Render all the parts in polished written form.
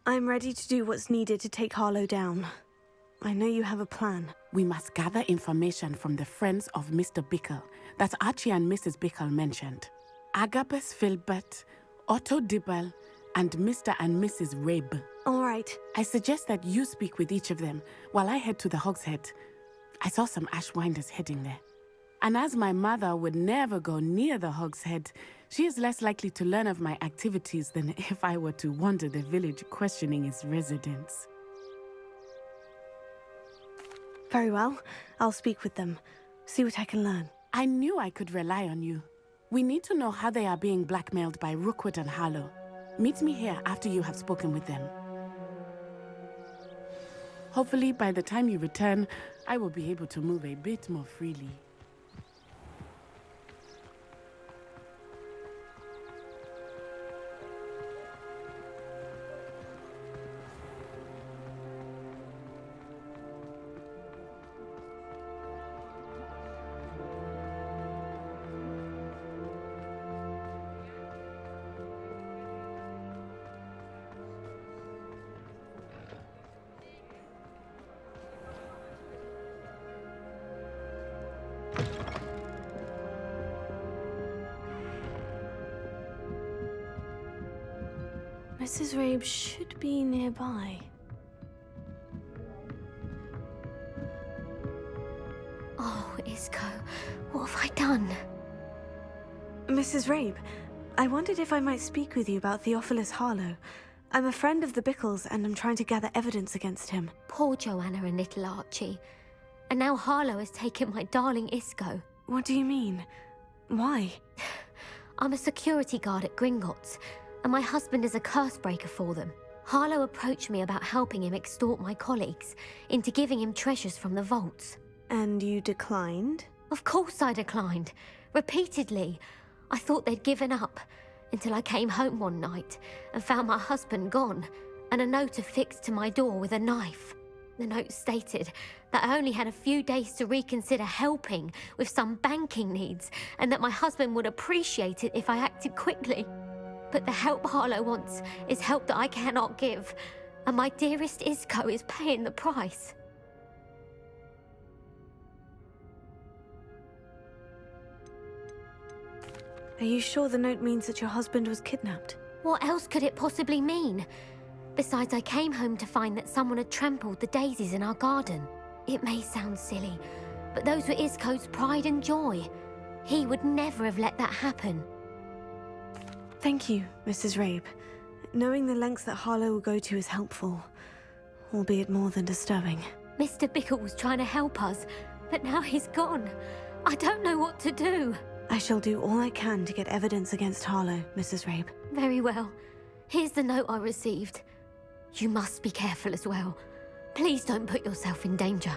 I'm ready to do what's needed to take Harlow down. I know you have a plan. We must gather information from the friends of Mr. Bickle that Archie and Mrs. Bickle mentioned. Agabus Filbert, Otto Dibble, and Mr. and Mrs. Rabe. All right. I suggest that you speak with each of them while I head to the hogshead. I saw some ashwinders heading there. And as my mother would never go near the hogshead, she is less likely to learn of my activities than if I were to wander the village questioning its residents. Very well. I'll speak with them. See what I can learn. I knew I could rely on you. We need to know how they are being blackmailed by Rookwood and Harlow. Meet me here after you have spoken with them. Hopefully, by the time you return, I will be able to move a bit more freely. Mrs. Rabe should be nearby. Oh, Isco, what have I done? Mrs. Rabe, I wondered if I might speak with you about Theophilus Harlow. I'm a friend of the Bickles and I'm trying to gather evidence against him. Poor Joanna and little Archie. And now Harlow has taken my darling Isco. What do you mean? Why? I'm a security guard at Gringotts, and my husband is a curse breaker for them. Harlow approached me about helping him extort my colleagues into giving him treasures from the vaults. And you declined? Of course I declined. Repeatedly. I thought they'd given up, until I came home one night and found my husband gone, and a note affixed to my door with a knife. The note stated that I only had a few days to reconsider helping with some banking needs, and that my husband would appreciate it if I acted quickly. But the help Harlow wants is help that I cannot give, and my dearest Isco is paying the price. Are you sure the note means that your husband was kidnapped? What else could it possibly mean? Besides, I came home to find that someone had trampled the daisies in our garden. It may sound silly, but those were Isco's pride and joy. He would never have let that happen. Thank you, Mrs. Rabe. Knowing the lengths that Harlow will go to is helpful, albeit more than disturbing. Mr. Bickle was trying to help us, but now he's gone. I don't know what to do. I shall do all I can to get evidence against Harlow, Mrs. Rabe. Very well. Here's the note I received. You must be careful as well. Please don't put yourself in danger.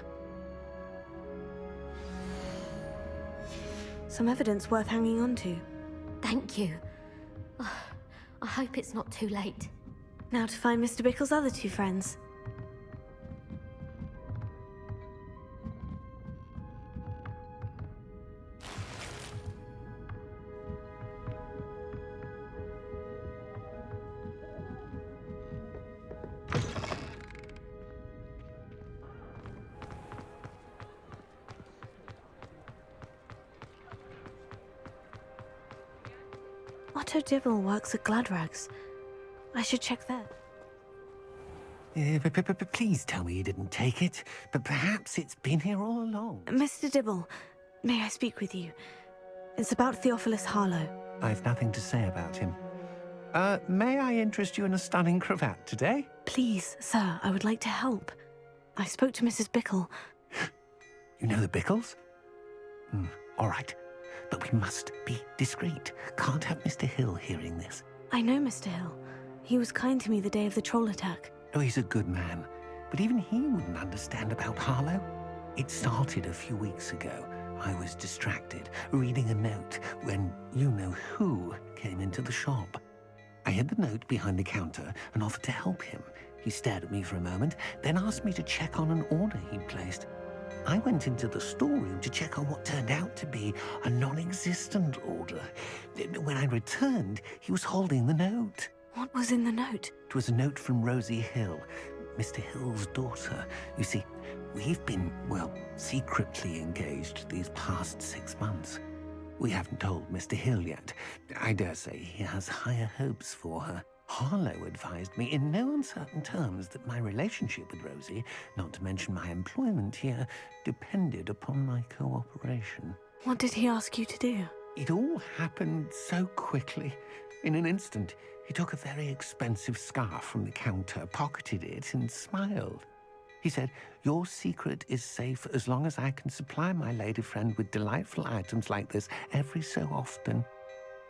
Some evidence worth hanging on to. Thank you. I hope it's not too late. Now to find Mr. Bickle's other two friends. Otto Dibble works at Gladrags. I should check there. Please tell me you didn't take it, but perhaps it's been here all along. Mr. Dibble, may I speak with you? It's about Theophilus Harlow. I've nothing to say about him. May I interest you in a stunning cravat today? Please, sir, I would like to help. I spoke to Mrs. Bickle. You know the Bickles? All right. But we must be discreet. Can't have Mr. Hill hearing this. I know Mr. Hill. He was kind to me the day of the troll attack. Oh, he's a good man. But even he wouldn't understand about Harlow. It started a few weeks ago. I was distracted, reading a note, when you-know-who came into the shop. I hid the note behind the counter and offered to help him. He stared at me for a moment, then asked me to check on an order he'd placed. I went into the storeroom to check on what turned out to be a non-existent order. When I returned, he was holding the note. What was in the note? It was a note from Rosie Hill, Mr. Hill's daughter. You see, we've been, well, secretly engaged these past 6 months. We haven't told Mr. Hill yet. I dare say he has higher hopes for her. Harlow advised me in no uncertain terms that my relationship with Rosie, not to mention my employment here, depended upon my cooperation. What did he ask you to do? It all happened so quickly. In an instant, he took a very expensive scarf from the counter, pocketed it, and smiled. He said, "Your secret is safe as long as I can supply my lady friend with delightful items like this every so often."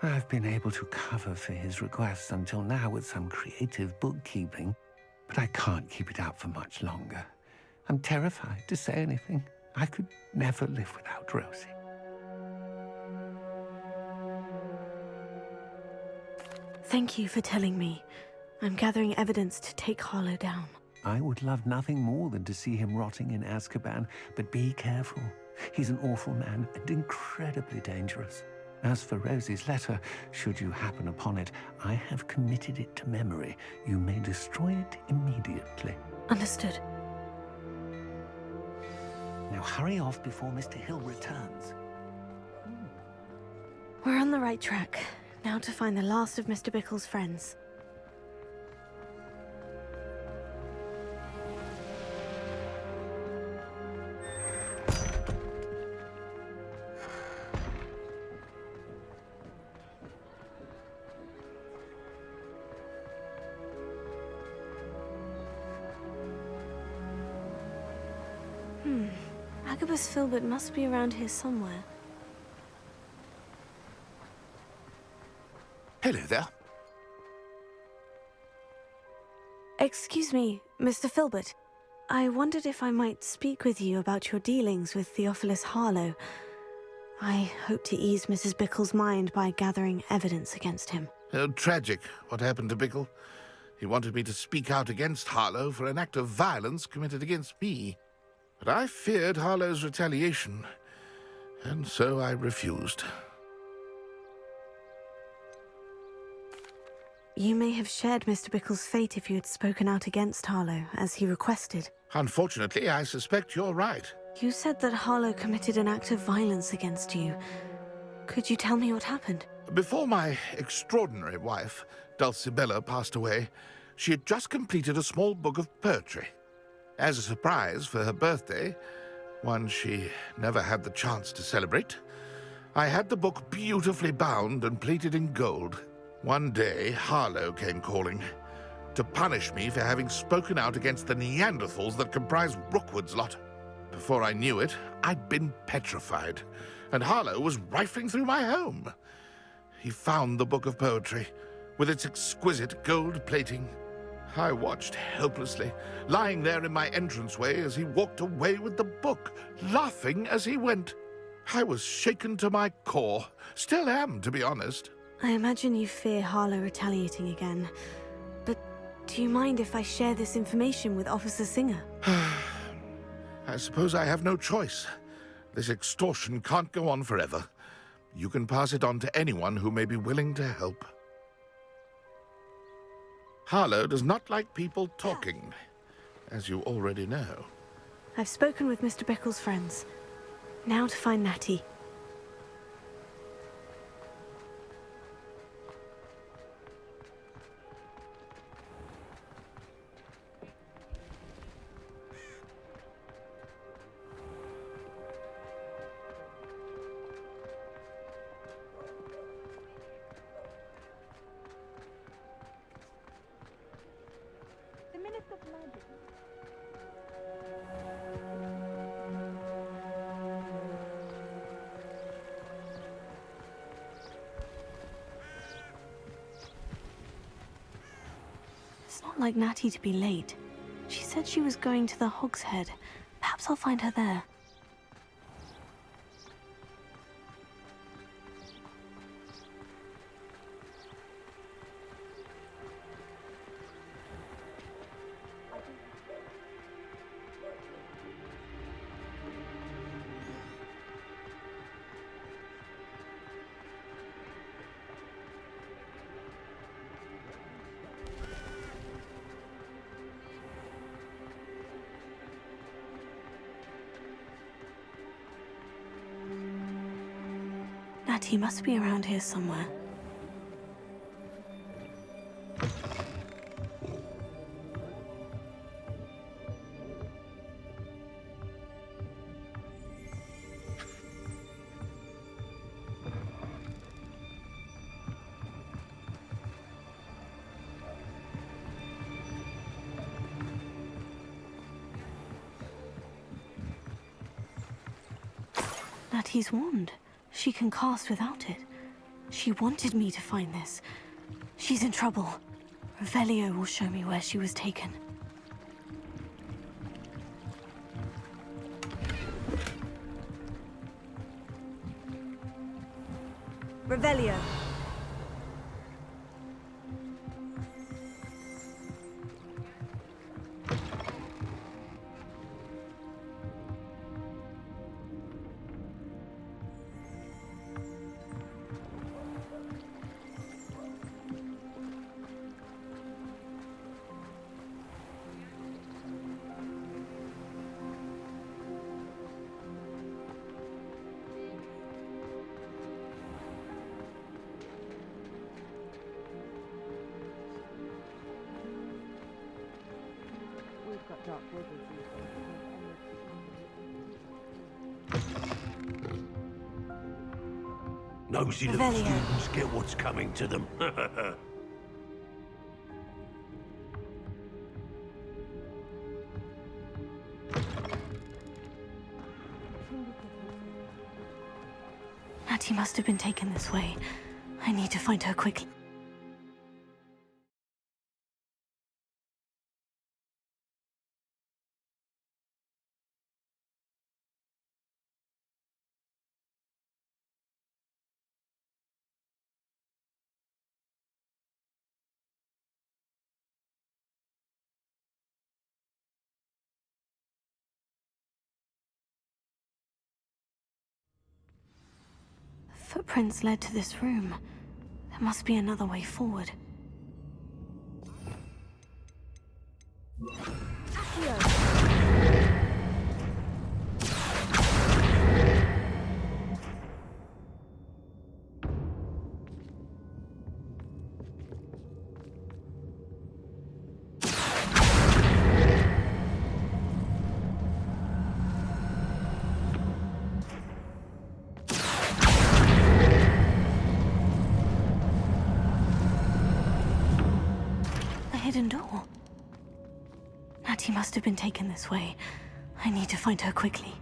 I've been able to cover for his requests until now with some creative bookkeeping, but I can't keep it up for much longer. I'm terrified to say anything. I could never live without Rosie. Thank you for telling me. I'm gathering evidence to take Harlow down. I would love nothing more than to see him rotting in Azkaban, but be careful. He's an awful man and incredibly dangerous. As for Rosie's letter, should you happen upon it, I have committed it to memory. You may destroy it immediately. Understood. Now hurry off before Mr. Hill returns. We're on the right track. Now to find the last of Mr. Bickle's friends. Agabus Filbert must be around here somewhere. Hello there. Excuse me, Mr. Filbert. I wondered if I might speak with you about your dealings with Theophilus Harlow. I hope to ease Mrs. Bickle's mind by gathering evidence against him. Oh, tragic what happened to Bickle. He wanted me to speak out against Harlow for an act of violence committed against me. But I feared Harlow's retaliation, and so I refused. You may have shared Mr. Bickle's fate if you had spoken out against Harlow, as he requested. Unfortunately, I suspect you're right. You said that Harlow committed an act of violence against you. Could you tell me what happened? Before my extraordinary wife, Dulcibella, passed away, she had just completed a small book of poetry. As a surprise for her birthday, one she never had the chance to celebrate, I had the book beautifully bound and plated in gold. One day, Harlow came calling to punish me for having spoken out against the Neanderthals that comprise Rookwood's lot. Before I knew it, I'd been petrified, and Harlow was rifling through my home. He found the book of poetry, with its exquisite gold plating. I watched helplessly, lying there in my entranceway as he walked away with the book, laughing as he went. I was shaken to my core. Still am, to be honest. I imagine you fear Harlow retaliating again. But do you mind if I share this information with Officer Singer? I suppose I have no choice. This extortion can't go on forever. You can pass it on to anyone who may be willing to help. Harlow does not like people talking, as you already know. I've spoken with Mr. Bickle's friends. Now to find Natty. It's not like Natty to be late. She said she was going to the Hogshead. Perhaps I'll find her there. Natty must be around here somewhere. Natty's wand. She can cast without it. She wanted me to find this. She's in trouble. Revelio will show me where she was taken. Revelio. Nosy little Revelio. students get what's coming to them. Natty must have been taken this way. I need to find her quickly. Footprints led to this room. There must be another way forward. Hidden door. Natty must have been taken this way. I need to find her quickly.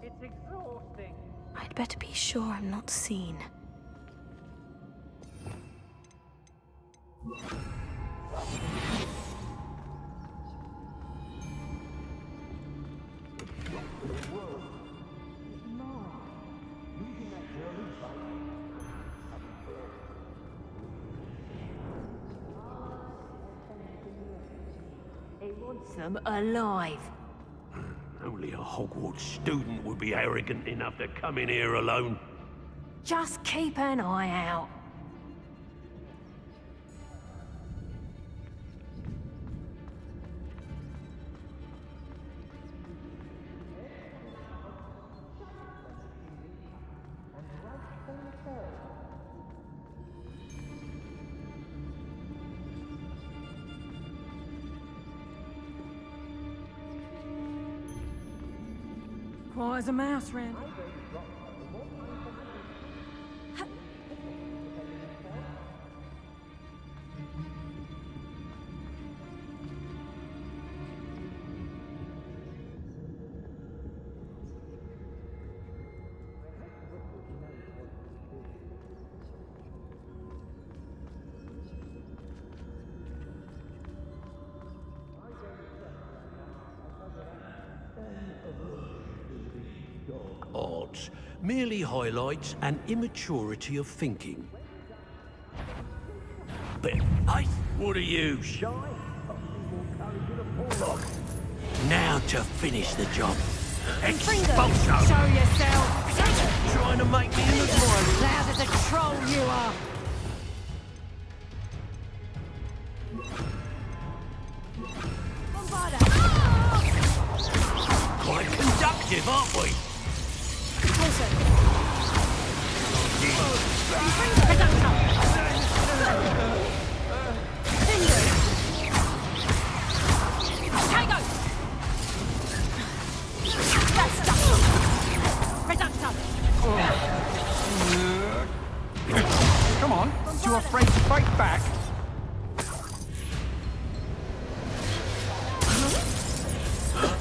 It's exhausting. I'd better be sure I'm not seen. He wants them alive. Only a Hogwarts student would be arrogant enough to come in here alone. Just keep an eye out. Quiet as a mouse, Ren. Odds merely highlights an immaturity of thinking. But hey, what are you, shy? Look, now to finish the job. Expulso! Show yourself! Trying to make me look more Loud as a troll you are! Come on, too afraid to fight back?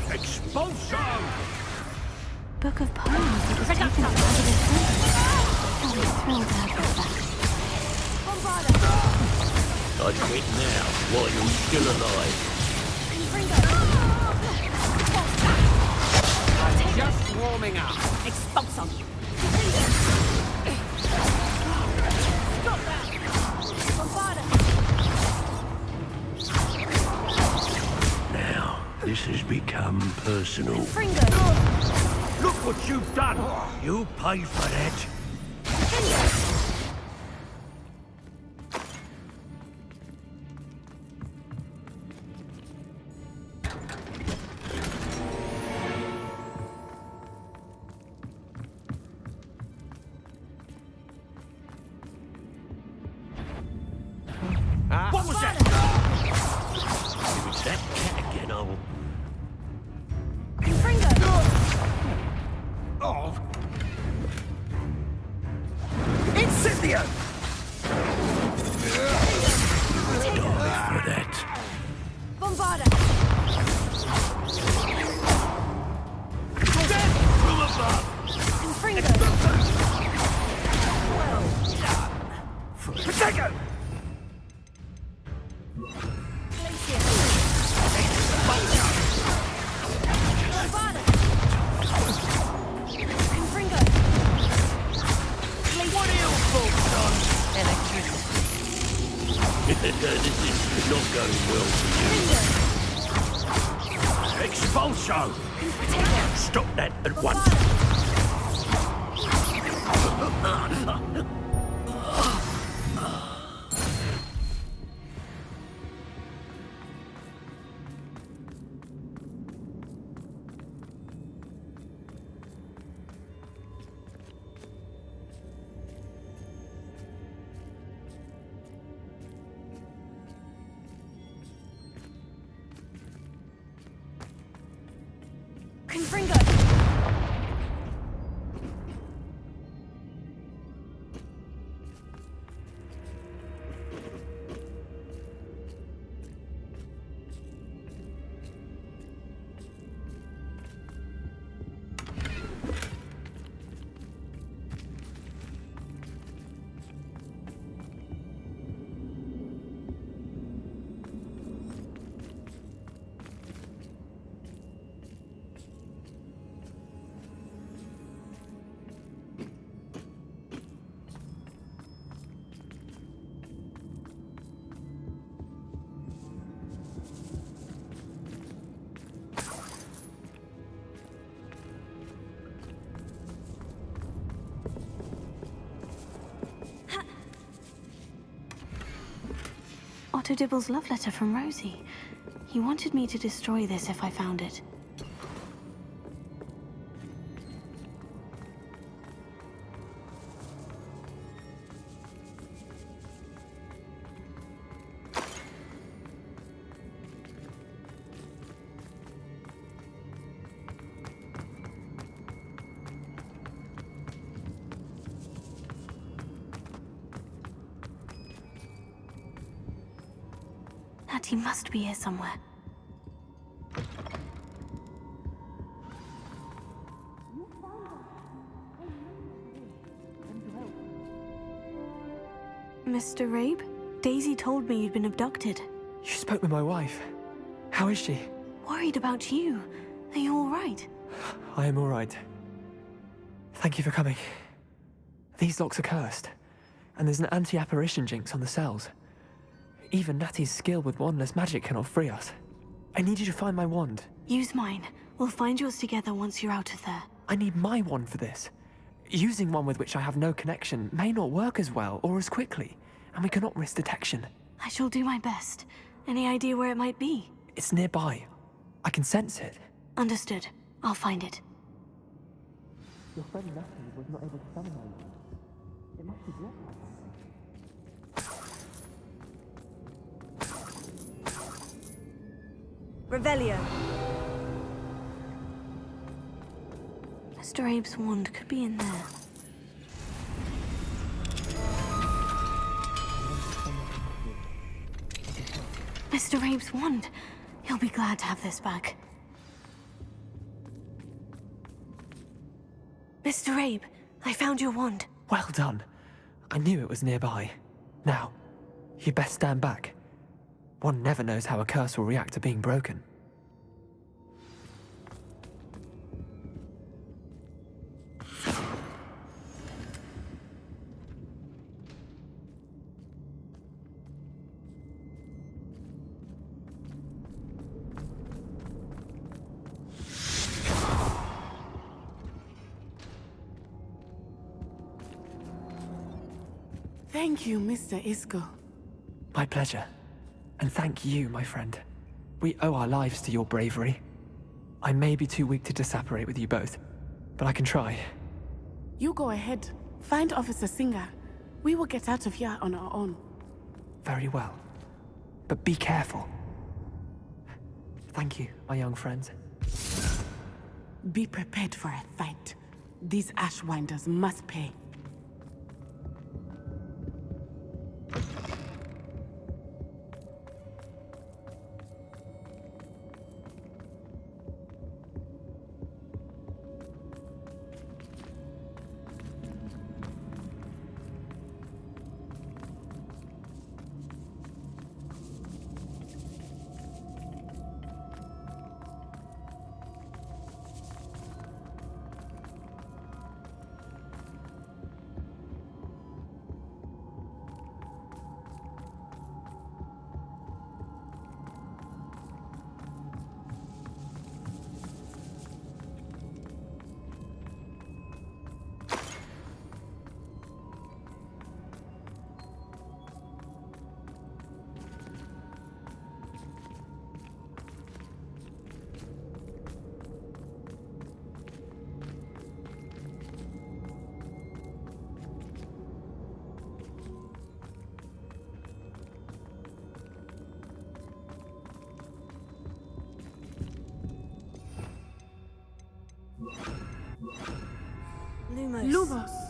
Expulso! Book of poems that was taken from Hogwarts. I'll be thrilled to have this back. I'd quit now, while you're still alive. I'm just warming up. Expulso. Now, this has become personal. Look what you've done! You pay for that! What was that? If it's that cat again, I'll... Oh, Incendio! Die for that. Death from above! Protego! What are your thoughts on electricity? This is not going well for you. Expulso! Stop that at once. Otto Dibble's love letter from Rosie. He wanted me to destroy this if I found it. Natty must be here somewhere. Mr. Rabe? Daisy told me you'd been abducted. You spoke with my wife. How is she? Worried about you. Are you all right? I am all right. Thank you for coming. These locks are cursed, and there's an anti-apparition jinx on the cells. Even Natty's skill with wandless magic cannot free us. I need you to find my wand. Use mine. We'll find yours together once you're out of there. I need my wand for this. Using one with which I have no connection may not work as well or as quickly, and we cannot risk detection. I shall do my best. Any idea where it might be? It's nearby. I can sense it. Understood. I'll find it. Your friend Natty was not able to summon my wand. It must be blocked. Revelio. Mr. Abe's wand could be in there. Mr. Rabe's wand. He'll be glad to have this back. Mr. Rabe, I found your wand. Well done. I knew it was nearby. Now, you best stand back. One never knows how a curse will react to being broken. Thank you, Mr. Isco. My pleasure. And thank you, my friend. We owe our lives to your bravery. I may be too weak to disapparate with you both, but I can try. You go ahead. Find Officer Singer. We will get out of here on our own. Very well. But be careful. Thank you, my young friends. Be prepared for a fight. These ashwinders must pay. Lumos. Lumos!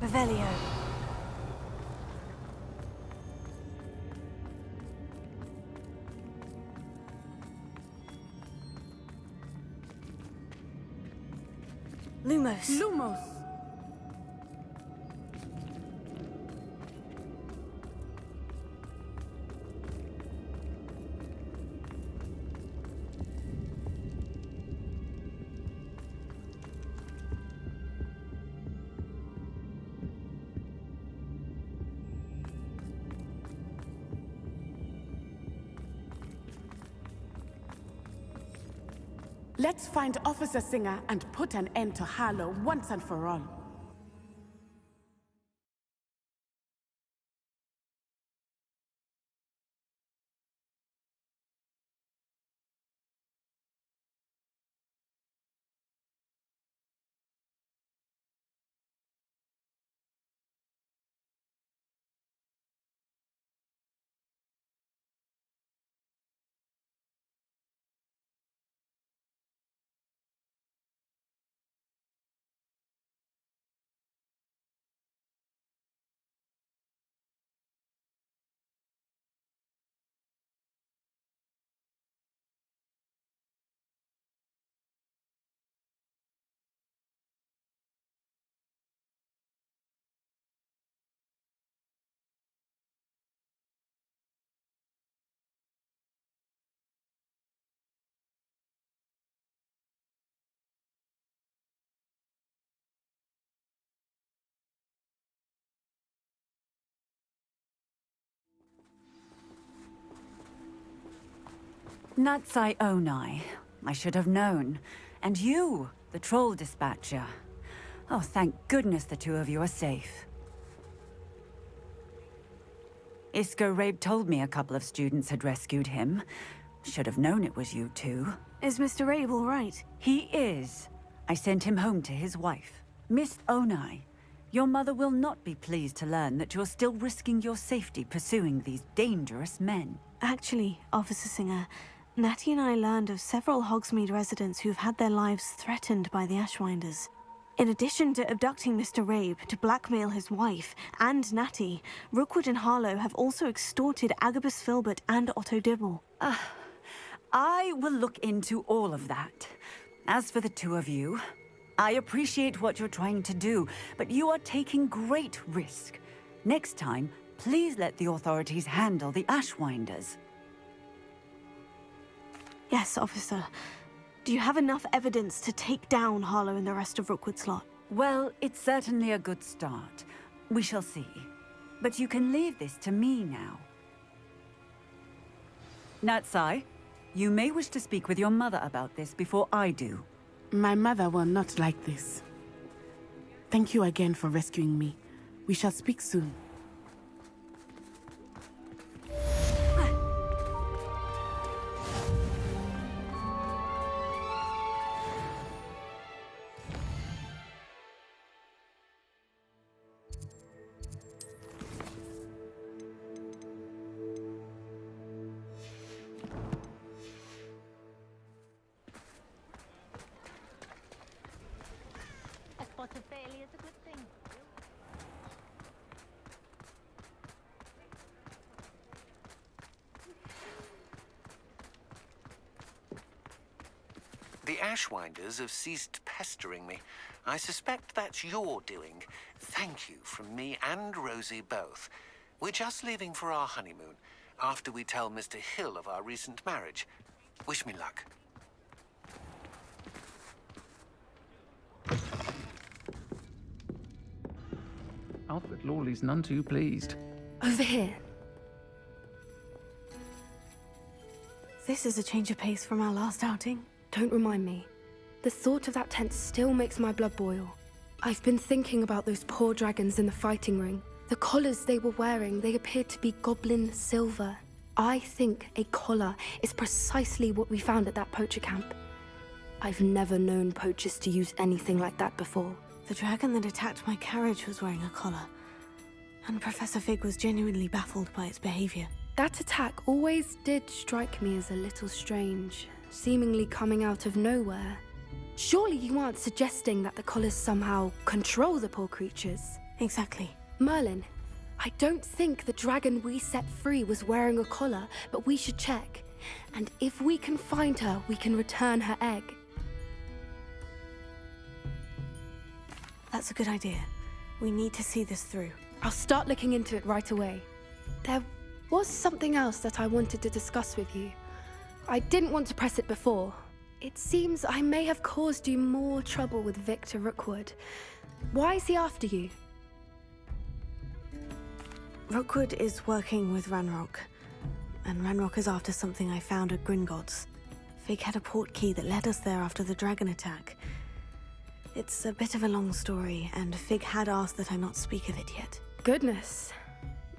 Revelio. Lumos. Lumos! Let's find Officer Singer and put an end to Harlow once and for all. Natsai Onai. I should have known. And you, the troll dispatcher. Oh, thank goodness the two of you are safe. Isco Rabe told me a couple of students had rescued him. Should have known it was you two. Is Mr. Rabe all right? He is. I sent him home to his wife. Miss Onai, your mother will not be pleased to learn that you're still risking your safety pursuing these dangerous men. Actually, Officer Singer, Natty and I learned of several Hogsmeade residents who've had their lives threatened by the Ashwinders. In addition to abducting Mr. Rabe to blackmail his wife and Natty, Rookwood and Harlow have also extorted Agabus Filbert and Otto Dibble. I will look into all of that. As for the two of you, I appreciate what you're trying to do, but you are taking great risk. Next time, please let the authorities handle the Ashwinders. Yes, officer. Do you have enough evidence to take down Harlow and the rest of Rookwood's lot? Well, it's certainly a good start. We shall see. But you can leave this to me now. Natsai, you may wish to speak with your mother about this before I do. My mother will not like this. Thank you again for rescuing me. We shall speak soon. The Ashwinders have ceased pestering me. I suspect that's your doing. Thank you from me and Rosie both. We're just leaving for our honeymoon, after we tell Mr. Hill of our recent marriage. Wish me luck. Alfred Lawley's none too pleased. Over here. This is a change of pace from our last outing. Don't remind me. The thought of that tent still makes my blood boil. I've been thinking about those poor dragons in the fighting ring. The collars they were wearing, they appeared to be goblin silver. I think a collar is precisely what we found at that poacher camp. I've never known poachers to use anything like that before. The dragon that attacked my carriage was wearing a collar, and Professor Fig was genuinely baffled by its behavior. That attack always did strike me as a little strange, seemingly coming out of nowhere. Surely you aren't suggesting that the collars somehow control the poor creatures? Exactly. Merlin, I don't think the dragon we set free was wearing a collar, but we should check. And if we can find her, we can return her egg. That's a good idea. We need to see this through. I'll start looking into it right away. There was something else that I wanted to discuss with you. I didn't want to press it before. It seems I may have caused you more trouble with Victor Rookwood. Why is he after you? Rookwood is working with Ranrock, and Ranrock is after something I found at Gringotts. Fig had a portkey that led us there after the dragon attack. It's a bit of a long story, and Fig had asked that I not speak of it yet. Goodness.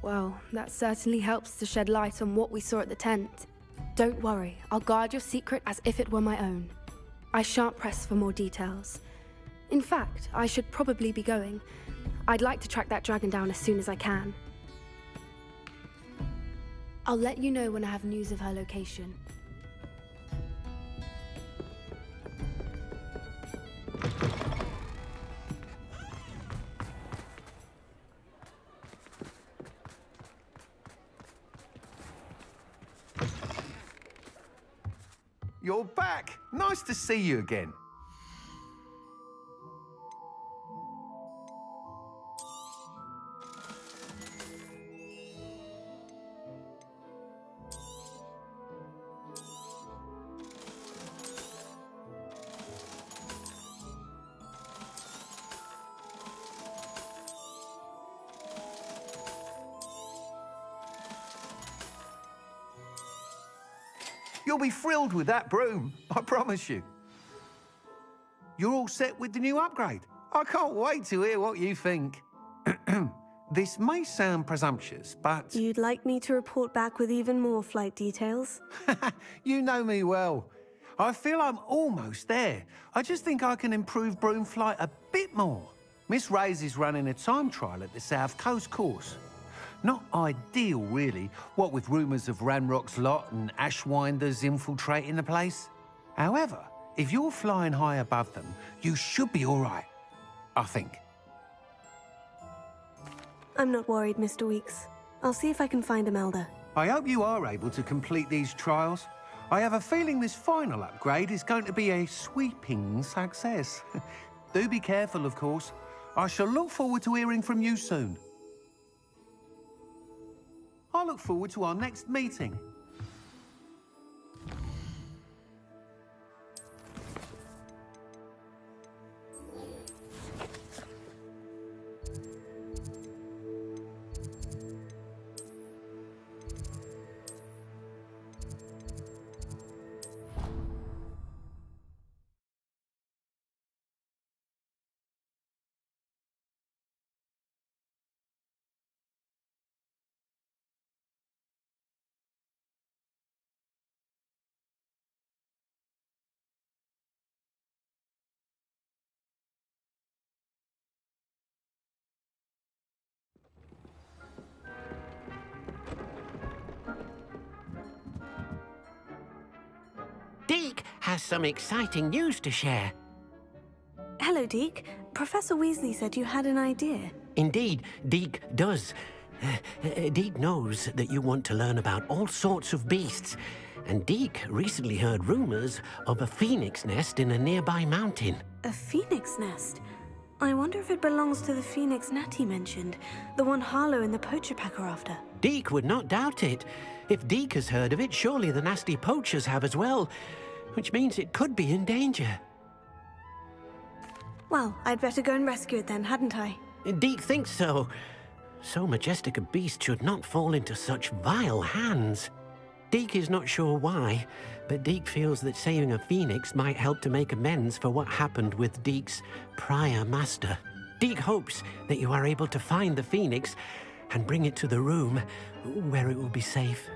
Well, that certainly helps to shed light on what we saw at the tent. Don't worry, I'll guard your secret as if it were my own. I shan't press for more details. In fact, I should probably be going. I'd like to track that dragon down as soon as I can. I'll let you know when I have news of her location. You're back. Nice to see you again. You'll be thrilled with that broom, I promise you. You're all set with the new upgrade. I can't wait to hear what you think. This may sound presumptuous, but... You'd like me to report back with even more flight details? You know me well. I feel I'm almost there. I just think I can improve broom flight a bit more. Miss Ray's is running a time trial at the South Coast course. Not ideal, really, what with rumours of Ranrock's lot and ashwinders infiltrating the place. However, if you're flying high above them, you should be all right, I think. I'm not worried, Mr. Weeks. I'll see if I can find Imelda. I hope you are able to complete these trials. I have a feeling this final upgrade is going to be a sweeping success. Do be careful, of course. I shall look forward to hearing from you soon. I look forward to our next meeting. Deke has some exciting news to share. Hello, Deke. Professor Weasley said you had an idea. Indeed, Deke does. Deke knows that you want to learn about all sorts of beasts, and Deke recently heard rumors of a phoenix nest in a nearby mountain. A phoenix nest? I wonder if it belongs to the phoenix Natty mentioned, the one Harlow and the poacher pack are after. Deke would not doubt it. If Deke has heard of it, surely the nasty poachers have as well, which means it could be in danger. Well, I'd better go and rescue it then, hadn't I? Deke thinks so. So majestic a beast should not fall into such vile hands. Deke is not sure why, but Deke feels that saving a phoenix might help to make amends for what happened with Deke's prior master. Deke hopes that you are able to find the phoenix and bring it to the room where it will be safe.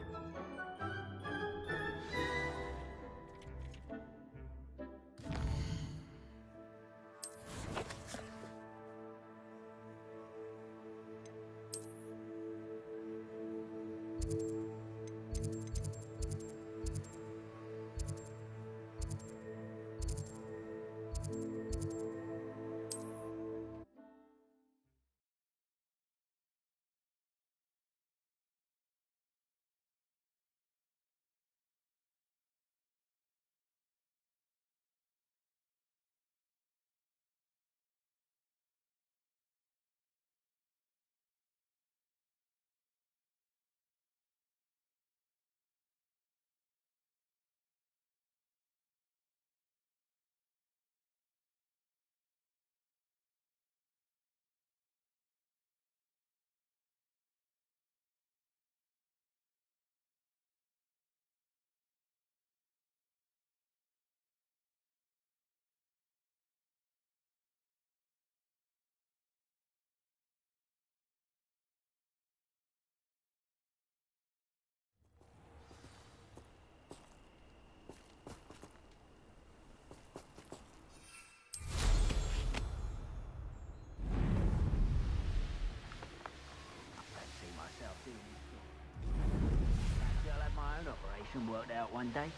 system worked out one day.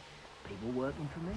People working for me.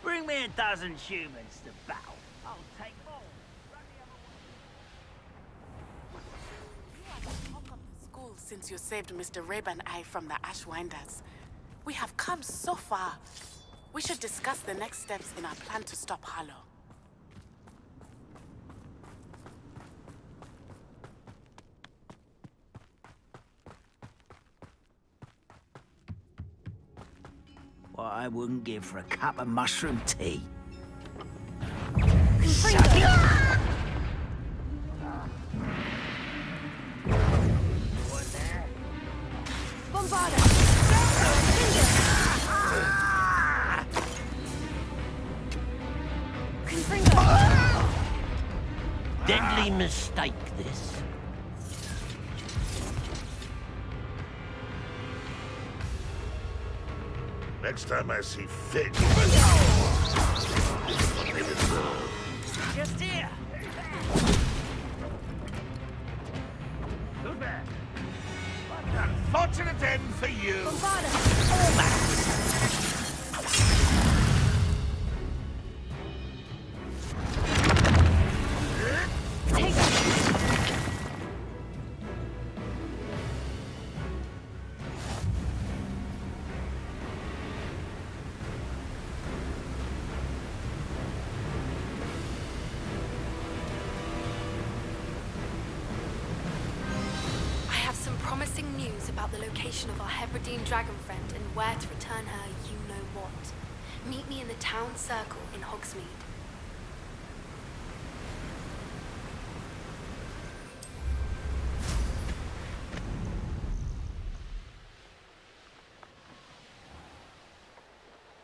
Bring me a dozen humans to battle. I'll take all. You are the talk of the school since you saved Mr. Reb and I from the ashwinders. We have come so far. We should discuss the next steps in our plan to stop Harlow. What I wouldn't give for a cup of mushroom tea. Deadly mistake, this. Next time I see Fig. Just here. Who's there? What an unfortunate end for you. Promising news about the location of our Hebridean dragon friend and where to return her you-know-what. Meet me in the town circle in Hogsmeade.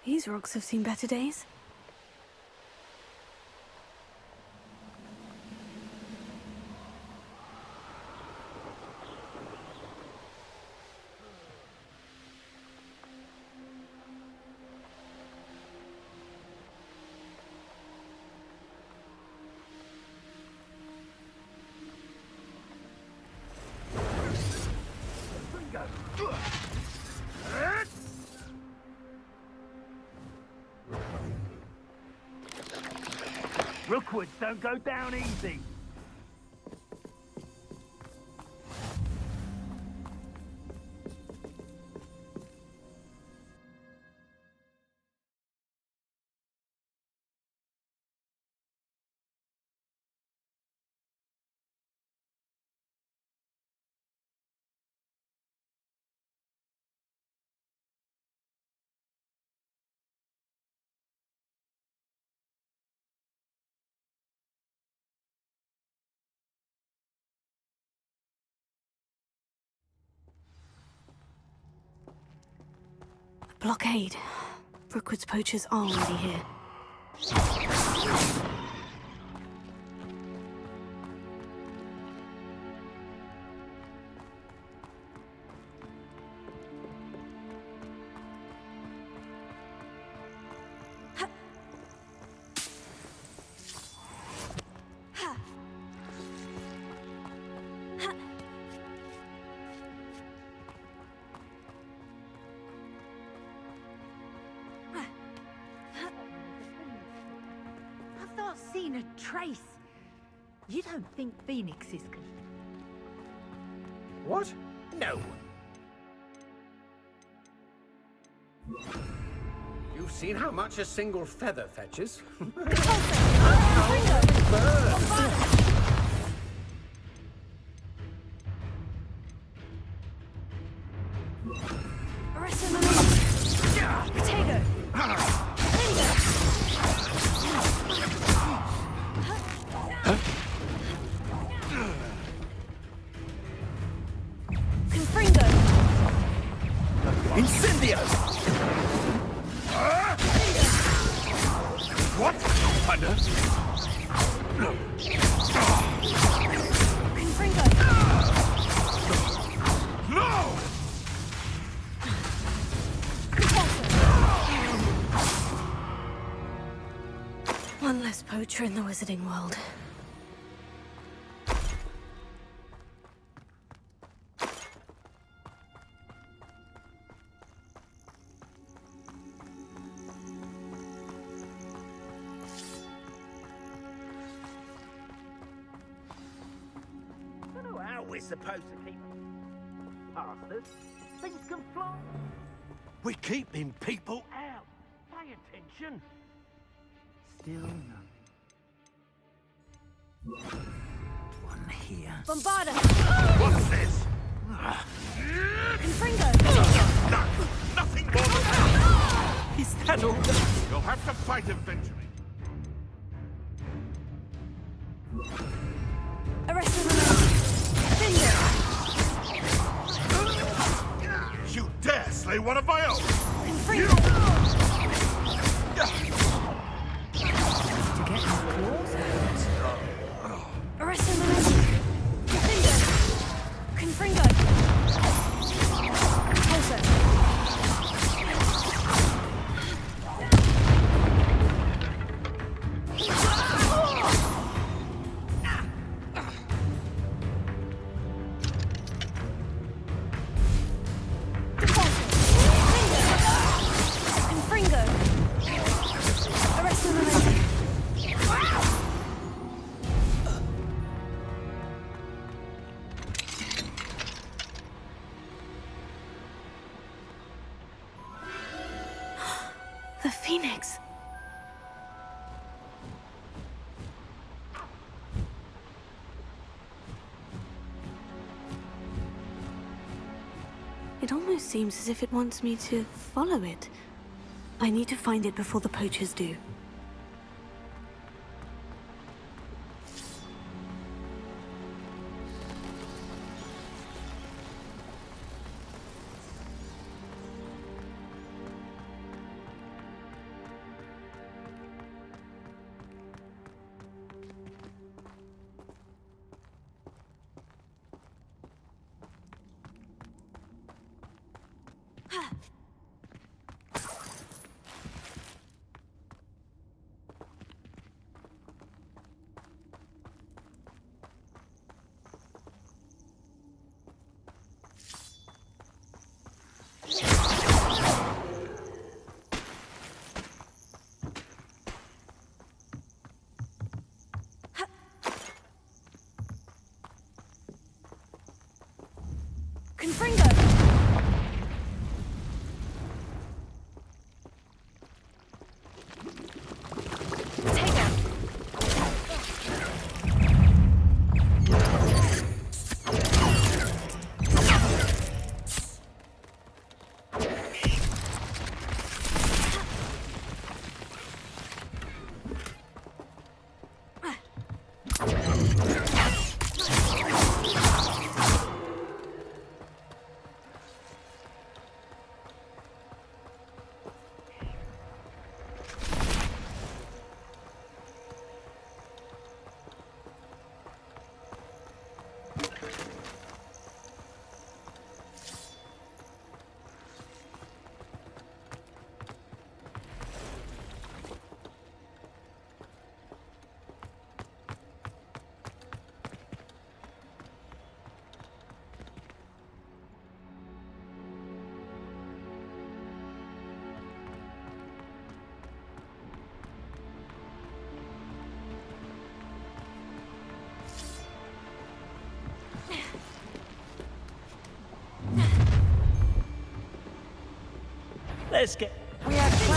These rocks have seen better days. Rookwoods don't go down easy. Blockade. Brookwood's poachers are already here. Seen a trace. You don't think phoenixes can... What? No. You've seen how much a single feather fetches. Incendio! What? Thunder? No! One less poacher in the wizarding world. We're supposed to keep past us. Things can fly. We're keeping people Out. Pay attention. Still nothing. One here. Bombarda! What's this? Confringo! Nothing more than that! Is that all? You'll have to fight eventually. You dare slay one of my own! You! The Phoenix. It almost seems as if it wants me to follow it. I need to find it before the poachers do. Let's get... We have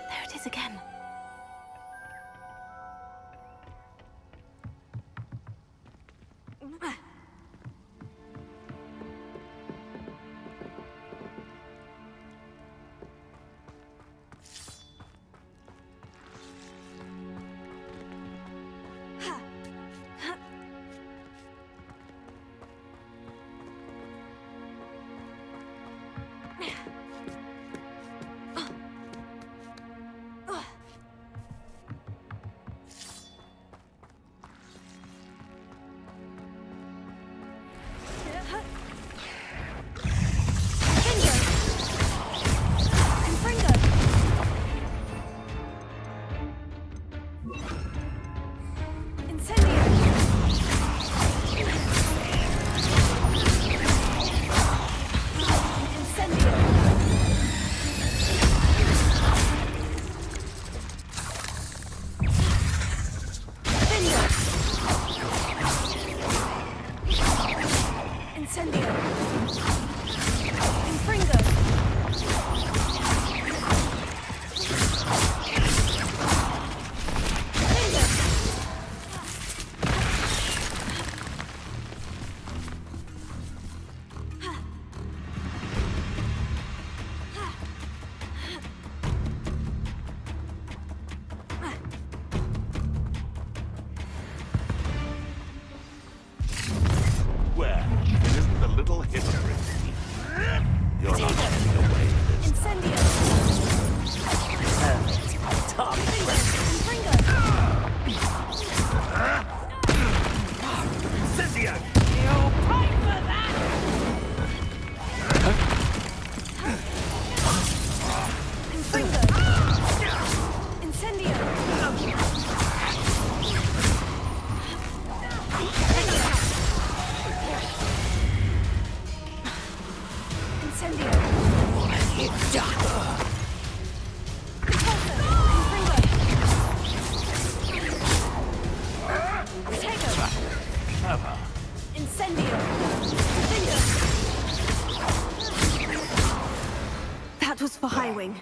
There it is again. That was for Highwing.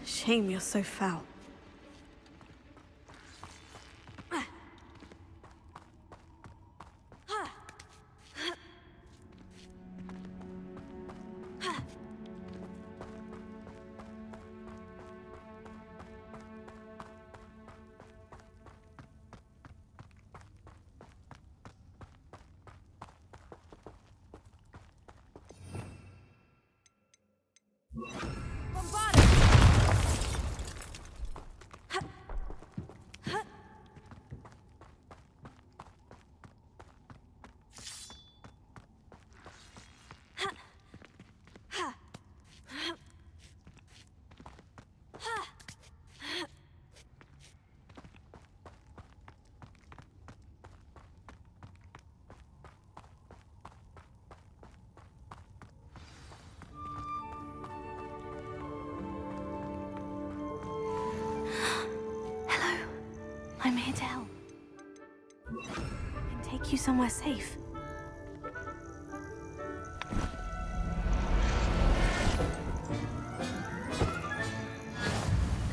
Shame you're so foul. I'm here to help. And take you somewhere safe.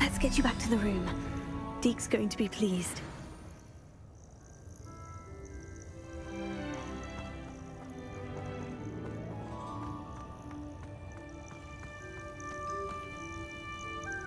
Let's get you back to the room. Deke's going to be pleased.